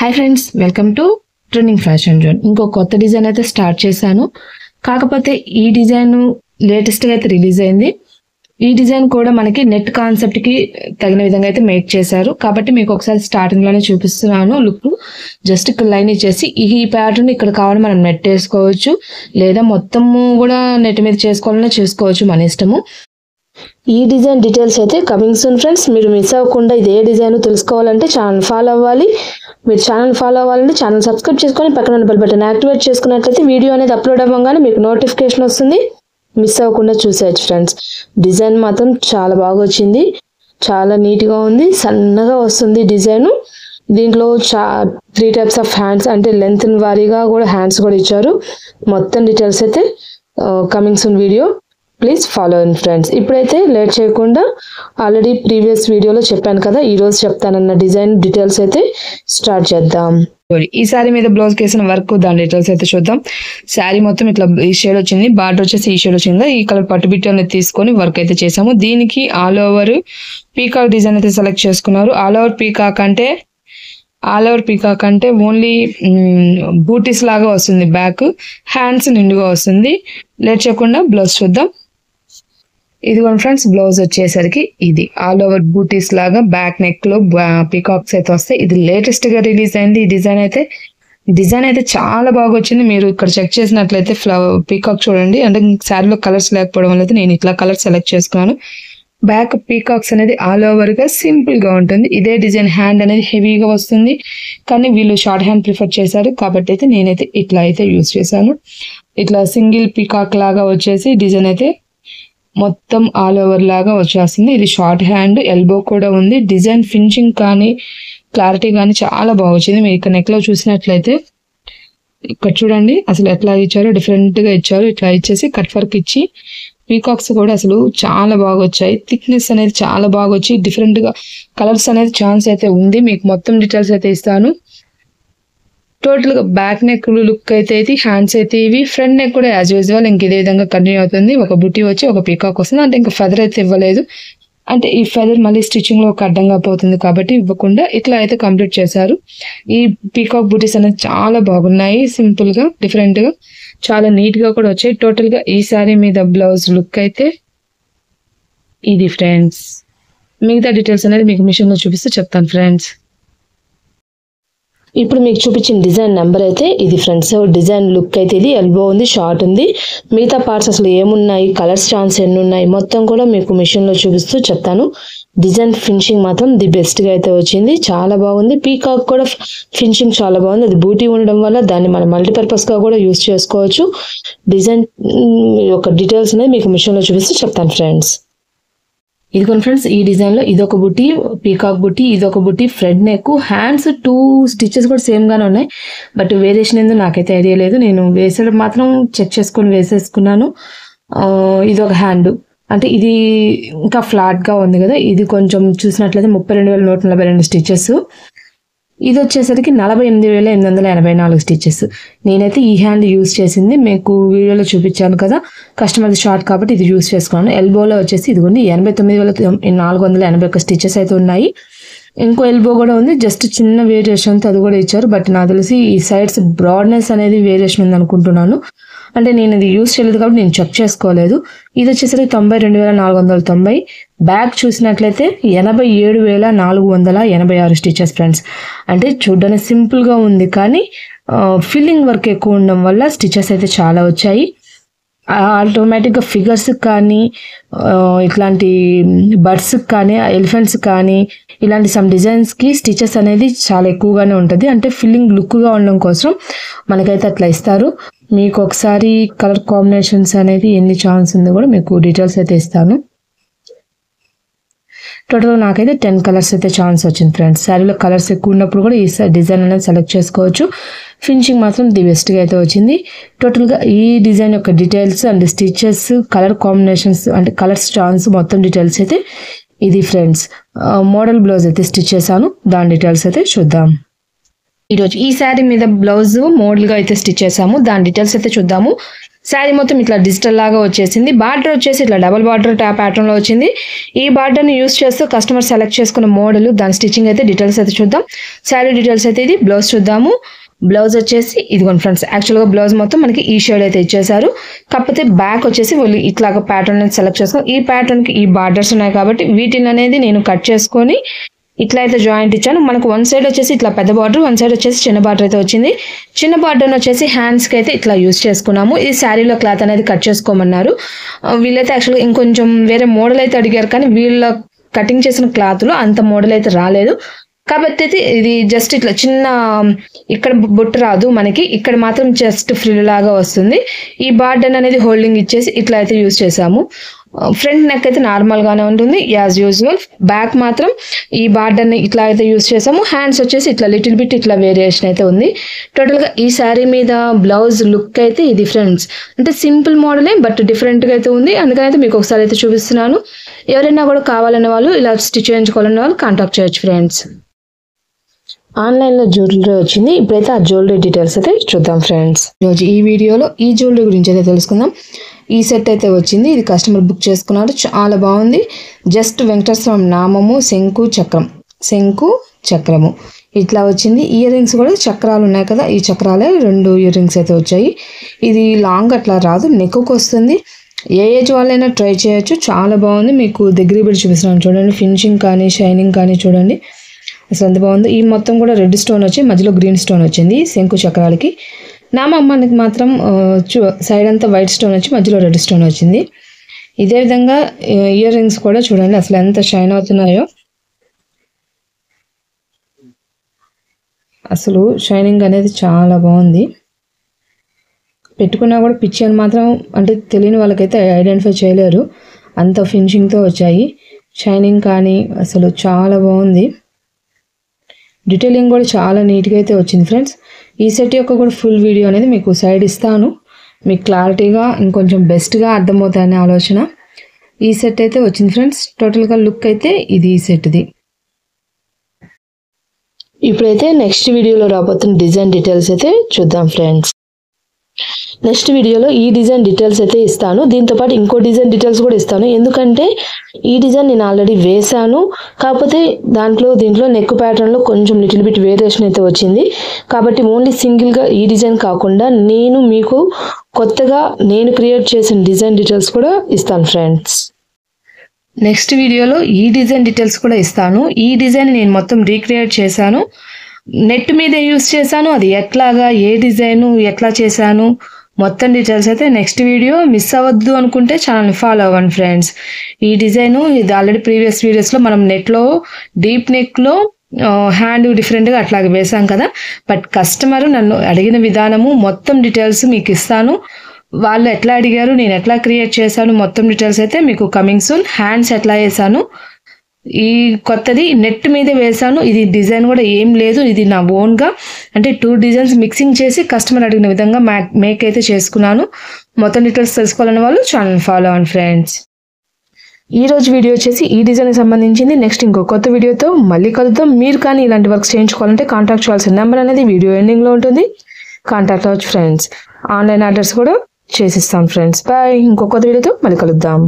Hi friends, welcome to trending fashion zone. ఇంకో కొత్త design అయితే స్టార్ట్ చేశాను. కాకపోతే ఈ డిజైన్ లేటెస్ట్గా అయితే రిలీజ్ అయింది. ఈ డిజైన్ కూడా మనకి నెట్ కాన్సెప్ట్కి తగిన విధంగా అయితే మేక్ చేశారు. కాబట్టి మీకు ఒకసారి స్టార్టింగ్లోనే చూపిస్తున్నాను లుక్. జస్ట్ ఇక్కడ లైన్ ఇచ్చేసి ఈ ప్యాటర్న్ ఇక్కడ కావాలి మనం నెట్ వేసుకోవచ్చు, లేదా మొత్తము కూడా నెట్ మీద చేసుకోవాలన్నా చేసుకోవచ్చు, మన ఇష్టము. ఈ డిజైన్ డీటెయిల్స్ అయితే కమింగ్ సూన్ ఫ్రెండ్స్. మీరు మిస్ అవ్వకుండా ఇది ఏ డిజైన్ తెలుసుకోవాలంటే ఛానల్ ఫాలో అవ్వాలి. మీరు ఛానల్ ఫాలో అవ్వాలంటే ఛానల్ సబ్స్క్రైబ్ చేసుకొని పక్కన బెల్ బటన్ యాక్టివేట్ చేసుకున్నట్లయితే వీడియో అనేది అప్లోడ్ అవ్వగానే మీకు నోటిఫికేషన్ వస్తుంది. మిస్ అవ్వకుండా చూసేయచ్చు ఫ్రెండ్స్. డిజైన్ మాత్రం చాలా బాగా వచ్చింది, చాలా నీట్గా ఉంది, సన్నగా వస్తుంది డిజైన్. దీంట్లో 3 టైప్స్ ఆఫ్ హ్యాండ్స్, అంటే లెంత్ వారీగా కూడా హ్యాండ్స్ కూడా ఇచ్చారు. మొత్తం డీటెయిల్స్ అయితే coming soon video, please follow in friends. ఇప్పుడైతే లేట్ చేయకుండా ఆల్రెడీ ప్రీవియస్ వీడియోలో చెప్పాను కదా, ఈరోజు చెప్తానన్న డిజైన్ డీటెయిల్స్ అయితే స్టార్ట్ చేద్దాం. ఈ శారీ మీద బ్లౌజ్ కేసిన వర్క్, దాని డీటెయిల్స్ అయితే చూద్దాం. శారీ మొత్తం ఇట్లా ఈ షేడ్ వచ్చింది, బార్డర్ వచ్చేసి ఈ షేడ్ వచ్చింది. ఈ కలర్ పట్టు బిట్ అనేది తీసుకొని వర్క్ అయితే చేసాము. దీనికి ఆల్ ఓవర్ పీకాక్ డిజైన్ అయితే సెలెక్ట్ చేసుకున్నారు. ఆల్ ఓవర్ పీకాక్ అంటే ఓన్లీ బూటీస్ లాగా వస్తుంది, బ్యాక్ హ్యాండ్స్ నిండుగా వస్తుంది. లేట్ చేయకుండా బ్లౌజ్ చూద్దాం. ఇదిగోండి ఫ్రెండ్స్, బ్లౌజ్ వచ్చేసరికి ఇది ఆల్ ఓవర్ బూటీస్ లాగా బ్యాక్ నెక్ లో పీకాక్స్ అయితే వస్తాయి. ఇది లేటెస్ట్ గా రిలీజ్ అయింది. ఈ డిజైన్ అయితే చాలా బాగా వచ్చింది. మీరు ఇక్కడ చెక్ చేసినట్లయితే పీకాక్ చూడండి. అంటే శారీలో కలర్స్ లేకపోవడం వల్ల నేను ఇట్లా కలర్ సెలెక్ట్ చేసుకున్నాను. బ్యాక్ పీకాక్స్ అనేది ఆల్ ఓవర్ గా సింపుల్ గా ఉంటుంది. ఇదే డిజైన్ హ్యాండ్ అనేది హెవీగా వస్తుంది, కానీ వీళ్ళు షార్ట్ హ్యాండ్ ప్రిఫర్ చేశారు. కాబట్టి అయితే నేనైతే ఇట్లా అయితే యూజ్ చేశాను. ఇట్లా సింగిల్ పీకాక్ లాగా వచ్చేసి డిజైన్ అయితే మొత్తం ఆల్ ఓవర్ లాగా వచ్చేస్తుంది. ఇది షార్ట్ హ్యాండ్, ఎల్బో కూడా ఉంది. డిజైన్ ఫినిషింగ్ కానీ క్లారిటీ కానీ చాలా బాగా వచ్చింది. మీరు ఇక్కడ నెక్ లో చూసినట్లయితే ఇక్కడ చూడండి అసలు ఎట్లా ఇచ్చారో, డిఫరెంట్ గా ఇచ్చారు. ఇట్లా ఇచ్చేసి కట్ వర్క్ ఇచ్చి పీకాక్స్ కూడా అసలు చాలా బాగా వచ్చాయి. థిక్నెస్ అనేది చాలా బాగా వచ్చి డిఫరెంట్ గా కలర్స్ అనేది ఛాన్స్ అయితే ఉంది. మీకు మొత్తం డీటెయిల్స్ అయితే ఇస్తాను. టోటల్ గా బ్యాక్ నెక్ లుక్ అయితే ఇది, హ్యాండ్స్ అయితే ఇవి, ఫ్రంట్ నెక్ కూడా యాజ్ యూజువల్ ఇంక ఇదే విధంగా కంటిన్యూ అవుతుంది. ఒక బుట్టి వచ్చి ఒక పీకాక్ వస్తుంది. అంటే ఇంకా ఫెదర్ అయితే ఇవ్వలేదు, అంటే ఈ ఫెదర్ మళ్ళీ స్టిచ్చింగ్ లో ఒక అడ్డంగా పోతుంది కాబట్టి ఇవ్వకుండా ఇట్లా అయితే కంప్లీట్ చేశారు. ఈ పీకాక్ బూటీస్ అనేది చాలా బాగున్నాయి, సింపుల్ గా డిఫరెంట్ గా చాలా నీట్ గా కూడా వచ్చాయి. టోటల్ గా ఈ శారీ మీద బ్లౌజ్ లుక్ అయితే ఇది ఫ్రెండ్స్. మిగతా డీటెయిల్స్ అనేది మీకు మిషన్ లో చూపిస్తూ చెప్తాను ఫ్రెండ్స్. ఇప్పుడు మీకు చూపించిన డిజైన్ నెంబర్ అయితే ఇది ఫ్రెండ్స్. డిజైన్ లుక్ అయితే ఇది ఎల్బో ఉంది, షార్ట్ ఉంది. మిగతా పార్ట్స్ అసలు ఏమున్నాయి, కలర్స్ ఛాన్స్ ఎన్ని ఉన్నాయి మొత్తం కూడా మీకు మిషన్ లో చూపిస్తూ చెప్తాను. డిజైన్ ఫినిషింగ్ మాత్రం ది బెస్ట్ గా అయితే వచ్చింది, చాలా బాగుంది. పీకాక్ కూడా ఫినిషింగ్ చాలా బాగుంది. అది బూటీ ఉండడం వల్ల దాన్ని మనం మల్టీపర్పస్ గా కూడా యూస్ చేసుకోవచ్చు. డిజైన్ యొక్క డీటెయిల్స్ అనేది మీకు మిషన్ లో చూపిస్తూ చెప్తాను ఫ్రెండ్స్. ఇదిగోండి ఫ్రెండ్స్, ఈ డిజైన్ లో ఇదొక బుట్టి పీకాక్ బుట్టి, ఇదొక బుట్టి ఫ్రంట్ నెక్, హ్యాండ్స్ 2 స్టిచెస్ కూడా సేమ్ గానే ఉన్నాయి. బట్ వేరియేషన్ ఏందో నాకైతే ఐడియా లేదు. నేను వేసేటప్పుడు మాత్రం చెక్ చేసుకొని వేసేసుకున్నాను. ఇదొక హ్యాండ్, అంటే ఇది ఇంకా ఫ్లాట్ గా ఉంది కదా. ఇది కొంచెం చూసినట్లయితే 32,142 స్టిచెస్. ఇది వచ్చేసరికి 48,884 స్టిచెస్. నేనైతే ఈ హ్యాండ్ యూజ్ చేసింది మీకు వీడియోలో చూపించాను కదా, కస్టమర్ షార్ట్ కాబట్టి ఇది యూజ్ చేసుకున్నాను. ఎల్బోలో వచ్చేసి ఇదిగోండి 89,481 స్టిచెస్ అయితే ఉన్నాయి. ఇంకో ఎల్బో కూడా ఉంది, జస్ట్ చిన్న వేరియేషన్తో అది కూడా ఇచ్చారు. బట్ నాకు తెలిసి ఈ సైడ్స్ బ్రాడ్నెస్ అనేది వేరియేషన్ ఉంది అనుకుంటున్నాను. అంటే నేను ఇది యూజ్ చేయలేదు కాబట్టి నేను చెక్ చేసుకోలేదు. ఇది వచ్చేసరికి 92,490. బ్యాక్ చూసినట్లయితే 87,486 స్టిచెస్ ఫ్రెండ్స్. అంటే చూడడానికి సింపుల్ గా ఉంది, కానీ ఫిల్లింగ్ వర్క్ ఎక్కువ ఉండడం వల్ల స్టిచెస్ అయితే చాలా వచ్చాయి. ఆటోమేటిక్గా ఫిగర్స్ కానీ ఇట్లాంటి బర్డ్స్ కానీ ఎలిఫెంట్స్ కానీ ఇలాంటి సమ్ డిజైన్స్కి స్టిచెస్ అనేది చాలా ఎక్కువగానే ఉంటుంది. అంటే ఫిల్లింగ్ లుక్గా ఉండడం కోసం మనకైతే అట్లా ఇస్తారు. మీకు ఒకసారి కలర్ కాంబినేషన్స్ అనేది ఎన్ని ఛాన్స్ ఉందో కూడా మీకు డీటెయిల్స్ అయితే ఇస్తాను. టోటల్ నాకైతే 10 కలర్స్ అయితే ఛాన్స్ వచ్చింది ఫ్రెండ్స్. శారీలో కలర్స్ ఎక్కువ ఉన్నప్పుడు కూడా ఈ డిజైన్ అనేది సెలెక్ట్ చేసుకోవచ్చు. ఫినిషింగ్ మాత్రం ది బెస్ట్గా అయితే వచ్చింది. టోటల్గా ఈ డిజైన్ యొక్క details and stitches, colour combinations అంటే కలర్స్ ఛాన్స్ మొత్తం డీటెయిల్స్ అయితే ఇది ఫ్రెండ్స్. మోడల్ బ్లౌజ్ అయితే స్టిచ్ చేశాను, దాని డీటెయిల్స్ అయితే చూద్దాం. ఈరోజు ఈ శారీ మీద బ్లౌజ్ మోడల్గా అయితే స్టిచ్ చేసాము, దాని డీటెయిల్స్ అయితే చూద్దాము. శారీ మొత్తం ఇట్లా డిజిటల్ లాగా వచ్చేసింది. బార్డర్ వచ్చేసి ఇట్లా డబుల్ బార్డర్ ప్యాటర్న్ లో వచ్చింది. ఈ బార్డర్ ని యూస్ చేస్తూ కస్టమర్ సెలెక్ట్ చేసుకున్న మోడల్, దాని స్టిచ్చింగ్ అయితే డీటెయిల్స్ అయితే చూద్దాం. శారీ డీటెయిల్స్ అయితే ఇది. బ్లౌజ్ చూద్దాము. బ్లౌజ్ వచ్చేసి ఇదిగోండి ఫ్రెండ్స్, యాక్చువల్గా బ్లౌజ్ మొత్తం మనకి ఈ షేడ్ అయితే ఇచ్చేసారు. కాకపోతే బ్యాక్ వచ్చేసి వాళ్ళు ఇట్లాగా ప్యాటర్న్ అనేది సెలెక్ట్ చేసుకొని, ఈ ప్యాటర్న్కి ఈ బార్డర్స్ ఉన్నాయి కాబట్టి వీటిని అనేది నేను కట్ చేసుకొని ఇట్లా అయితే జాయింట్ ఇచ్చాను. మనకు వన్ సైడ్ వచ్చేసి ఇట్లా పెద్ద బార్డర్, వన్ సైడ్ వచ్చేసి చిన్న బార్డర్ అయితే వచ్చింది. చిన్న బార్డర్ వచ్చేసి హ్యాండ్స్కి అయితే ఇట్లా యూజ్ చేసుకున్నాము. ఈ శారీలో క్లాత్ అనేది కట్ చేసుకోమన్నారు. వీళ్ళైతే యాక్చువల్గా ఇంకొంచెం వేరే మోడల్ అయితే అడిగారు, కానీ వీళ్ళ కటింగ్ చేసిన క్లాత్లో అంత మోడల్ అయితే రాలేదు. కాబట్టి అయితే ఇది జస్ట్ ఇట్లా చిన్న ఇక్కడ బొట్టు రాదు మనకి, ఇక్కడ మాత్రం జస్ట్ ఫ్రిల్ లాగా వస్తుంది. ఈ బార్డర్ అనేది హోల్డింగ్ ఇచ్చేసి ఇట్లా అయితే యూజ్ చేసాము. ఫ్రంట్ నెక్ అయితే నార్మల్ గానే ఉంటుంది యాజ్ యూజువల్. బ్యాక్ మాత్రం ఈ బార్డర్ ని ఇట్లా అయితే యూజ్ చేసాము. హ్యాండ్స్ వచ్చేసి ఇట్లా లిటిల్ బిట్ ఇట్లా వేరియేషన్ అయితే ఉంది. టోటల్ గా ఈ శారీ మీద బ్లౌజ్ లుక్ అయితే ఇది ఫ్రెండ్స్, అంటే సింపుల్ మోడలే బట్ డిఫరెంట్ గా అయితే ఉంది. అందుకని అయితే మీకు ఒకసారి అయితే చూపిస్తున్నాను. ఎవరైనా కూడా కావాలనే వాళ్ళు, ఇలా స్టిచ్ చేయించుకోవాలనే వాళ్ళు కాంటాక్ట్ చేయొచ్చు ఫ్రెండ్స్. ఆన్లైన్లో జ్యువెలరీ వచ్చింది. ఇప్పుడైతే ఆ జ్యువెలరీ డీటెయిల్స్ అయితే చూద్దాం ఫ్రెండ్స్. ఈరోజు ఈ వీడియోలో ఈ జ్యువెలరీ గురించి అయితే తెలుసుకుందాం. ఈ సెట్ అయితే వచ్చింది. ఇది కస్టమర్ బుక్ చేసుకున్నారు. చాలా బాగుంది. జస్ట్ వెంకటేశ్వర నామము, శంకు చక్రము ఇట్లా వచ్చింది. ఇయర్ రింగ్స్ కూడా చక్రాలు ఉన్నాయి కదా, ఈ చక్రాలే 2 ఇయర్ రింగ్స్ అయితే వచ్చాయి. ఇది లాంగ్ అట్లా రాదు, నెక్కుకు వస్తుంది. ఏ ఏజ్ వాళ్ళైనా ట్రై చేయొచ్చు. చాలా బాగుంది. మీకు దగ్గర పెట్టి చూపిస్తున్నాను చూడండి. ఫినిషింగ్ కానీ షైనింగ్ కానీ చూడండి అసలు ఎంత బాగుంది. ఈ మొత్తం కూడా రెడ్ స్టోన్ వచ్చి మధ్యలో గ్రీన్ స్టోన్ వచ్చింది శంకు చక్రాలకి. నామమ్మకి మాత్రం సైడ్ అంతా వైట్ స్టోన్ వచ్చి మధ్యలో రెడ్ స్టోన్ వచ్చింది. ఇదే విధంగా ఇయర్ రింగ్స్ కూడా చూడండి అసలు ఎంత షైన్ అవుతున్నాయో. అసలు షైనింగ్ అనేది చాలా బాగుంది. పెట్టుకున్నా కూడా పిచ్చి అని మాత్రం, అంటే తెలియని వాళ్ళకైతే ఐడెంటిఫై చేయలేరు, అంత ఫినిషింగ్తో వచ్చాయి. షైనింగ్ కానీ అసలు చాలా బాగుంది. డీటెయిలింగ్ కూడా చాలా నీట్గా అయితే వచ్చింది ఫ్రెండ్స్. ఈ సెట్ యొక్క కూడా ఫుల్ వీడియో అనేది మీకు సైడ్ ఇస్తాను, మీకు క్లారిటీగా ఇంకొంచెం బెస్ట్గా అర్థమవుతాయనే ఆలోచన. ఈ సెట్ అయితే వచ్చింది ఫ్రెండ్స్. టోటల్గా లుక్ అయితే ఇది ఈ సెట్ది. ఇప్పుడైతే నెక్స్ట్ వీడియోలో రాబోతున్న డిజైన్ డీటెయిల్స్ అయితే చూద్దాం ఫ్రెండ్స్. నెక్స్ట్ వీడియోలో ఈ డిజైన్ డీటెయిల్స్ అయితే ఇస్తాను. దీంతోపాటు ఇంకో డిజైన్ డీటెయిల్స్ కూడా ఇస్తాను. ఎందుకంటే ఈ డిజైన్ నేను ఆల్రెడీ వేశాను, కాకపోతే దీంట్లో నెక్ ప్యాటర్న్లో కొంచెం లిటిల్ బిట్ వేరియేషన్ అయితే వచ్చింది. కాబట్టి ఓన్లీ సింగిల్గా ఈ డిజైన్ కాకుండా నేను మీకు కొత్తగా నేను క్రియేట్ చేసిన డిజైన్ డీటెయిల్స్ కూడా ఇస్తాను ఫ్రెండ్స్. నెక్స్ట్ వీడియోలో ఈ డిజైన్ డీటెయిల్స్ కూడా ఇస్తాను. ఈ డిజైన్ నేను మొత్తం రీక్రియేట్ చేశాను, నెట్ మీద యూస్ చేశాను. అది ఎట్లాగా, ఏ డిజైను ఎట్లా చేశాను మొత్తం డీటెయిల్స్ అయితే నెక్స్ట్ వీడియో. మిస్ అవ్వద్దు అనుకుంటే ఛానల్ని ఫాలో అవ్వండి ఫ్రెండ్స్. ఈ డిజైను ఇది ఆల్రెడీ ప్రీవియస్ వీడియోస్లో మనం నెట్లో డీప్ నెక్లో హ్యాండ్ డిఫరెంట్గా అట్లాగే వేసాం కదా. బట్ కస్టమర్ నన్ను అడిగిన విధానము మొత్తం డీటెయిల్స్ మీకు ఇస్తాను. వాళ్ళు ఎట్లా అడిగారు, నేను ఎట్లా క్రియేట్ చేశాను మొత్తం డీటెయిల్స్ అయితే మీకు కమింగ్ సూన్. హ్యాండ్స్ ఎట్లా వేసాను, ఈ కొత్తది నెట్ మీద వేసాను. ఇది డిజైన్ కూడా ఏం లేదు, ఇది నా ఓన్గా అంటే 2 డిజైన్స్ మిక్సింగ్ చేసి కస్టమర్ అడిగిన విధంగా మేక్ అయితే చేసుకున్నాను. మొత్తం డీటెయిల్స్ తెలుసుకోవాలని వాళ్ళు ఛానల్ ఫాలో అవ్వండి ఫ్రెండ్స్. ఈ రోజు వీడియో వచ్చేసి ఈ డిజైన్కి సంబంధించింది. నెక్స్ట్ ఇంకో కొత్త వీడియోతో మళ్ళీ కలుద్దాం. మీరు కానీ ఇలాంటి వర్క్స్ చేయించుకోవాలంటే కాంటాక్ట్ చేయాల్సిన నెంబర్ అనేది వీడియో ఎండింగ్లో ఉంటుంది. కాంటాక్ట్ అవ్వచ్చు ఫ్రెండ్స్. ఆన్లైన్ ఆర్డర్స్ కూడా చేసిస్తాం ఫ్రెండ్స్. బాయ్. ఇంకో కొత్త వీడియోతో మళ్ళీ కలుద్దాం.